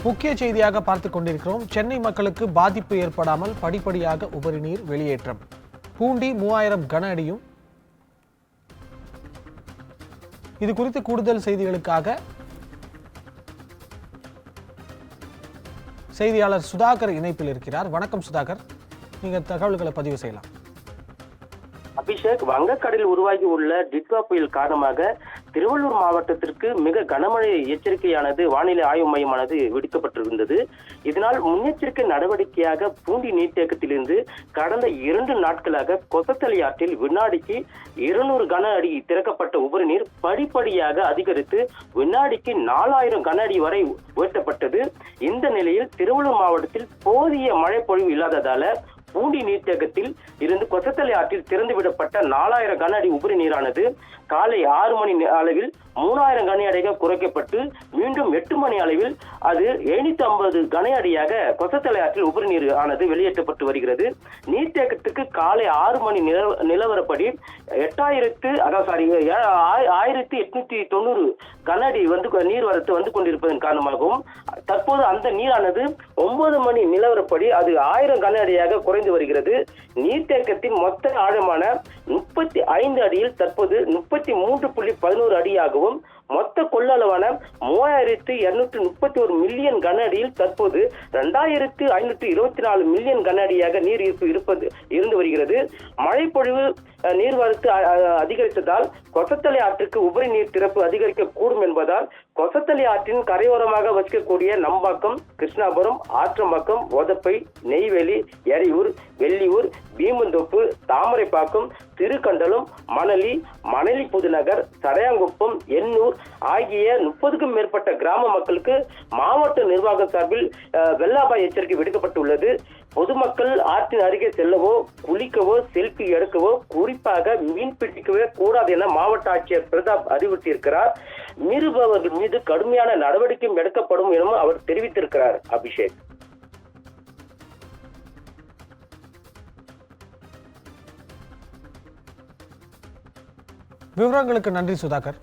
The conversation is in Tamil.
முக்கிய செய்தியாக பார்த்துக் கொண்டிருக்கிறோம். சென்னை மக்களுக்கு பாதிப்பு ஏற்படாமல் படிப்படியாக உபரி நீர் வெளியேற்றம். பூண்டி 3000 கன அடியும். இது குறித்து கூடுதல் செய்திகளுக்காக செய்தியாளர் சுதாகர் இணைப்பில் இருக்கிறார். வணக்கம் சுதாகர், நீங்க தகவல்களை பதிவு செய்யலாம். அபிஷேக், வங்கக்கடலில் உருவாகி உள்ள டிட்வா புயல் காரணமாக திருவள்ளூர் மாவட்டத்திற்கு மிக கனமழை எச்சரிக்கையானது வானிலை ஆய்வு மையமானது விடுக்கப்பட்டிருந்தது. இதனால் முன்னெச்சரிக்கை நடவடிக்கையாக பூண்டி நீர்த்தேக்கத்திலிருந்து கடந்த 2 நாட்களாக கொசத்தலை ஆற்றில் வினாடிக்கு 200 கன அடி திறக்கப்பட்ட உபரி நீர் படிப்படியாக அதிகரித்து வினாடிக்கு 4000 கன அடி வரை உயர்த்தப்பட்டது. இந்த நிலையில் திருவள்ளூர் மாவட்டத்தில் போதிய மழை பொழிவு இல்லாததால பூண்டி நீர்த்தேக்கத்தில் இருந்து கொசத்தலை ஆற்றில் திறந்து விடப்பட்ட 4000 கன அடி உபரி நீரானது காலை 6 மணி அளவில் 3000 கன அடியாக குறைக்கப்பட்டு மீண்டும் 8 மணி அளவில் அது 750 கன அடியாக கொசத்தலை ஆற்றில் உபரி நீர் ஆனது வெளியேற்றப்பட்டு வருகிறது. நீர்த்தேக்கத்துக்கு காலை 6 மணி நிலவரப்படி 1890 கன அடி நீர்வரத்து வந்து கொண்டிருப்பதன் காரணமாகவும் தற்போது அந்த நீரானது 9 மணி நிலவரப்படி அது 1000 கன அடியாக குறைந்து வருகிறது. நீர்த்தேக்கத்தின் மொத்த ஆழமான 35 அடியில் தற்போது 33.11 அடியாகவும் மொத்த கொள்ளளவான 3231 மில்லியன் கன அடியில் தற்போது 2524 மில்லியன் கன அடியாக நீர் இருப்பு இருந்து வருகிறது. மழை பொழிவு நீர்வரத்து அதிகரித்ததால் கொசத்தலை ஆற்றுக்கு உபரி நீர் திறப்பு அதிகரிக்கக்கூடும் என்பதால் கொசத்தலை ஆற்றின் கரையோரமாக வசிக்கக்கூடிய நம்பாக்கம், கிருஷ்ணாபுரம், ஆற்றம்பாக்கம், ஒதப்பை, நெய்வேலி, எரியூர், வெள்ளியூர், பீமந்தோப்பு, தாமரைப்பாக்கம், திருக்கண்டலம், மணலி புதுநகர், சடையாங்குப்பம், எண்ணூர் ஆகிய 30க்கும் மேற்பட்ட கிராம மக்களுக்கு மாவட்ட நிர்வாகம் சார்பில் வெள்ள அபாய எச்சரிக்கை விடுக்கப்பட்டுள்ளது. பொதுமக்கள் ஆற்றின் அருகே செல்லவோ, குளிக்கவோ, செல்பி எடுக்கவோ, குறிப்பாக மீன் பிடிக்கவே கூடாது என மாவட்ட ஆட்சியர் பிரதாப் அறிவுறுத்தியிருக்கிறார். மீறுபவர்கள் மீது கடுமையான நடவடிக்கையும் எடுக்கப்படும் எனவும் அவர் தெரிவித்திருக்கிறார். அபிஷேக், விவரங்களுக்கு நன்றி சுதாகர்.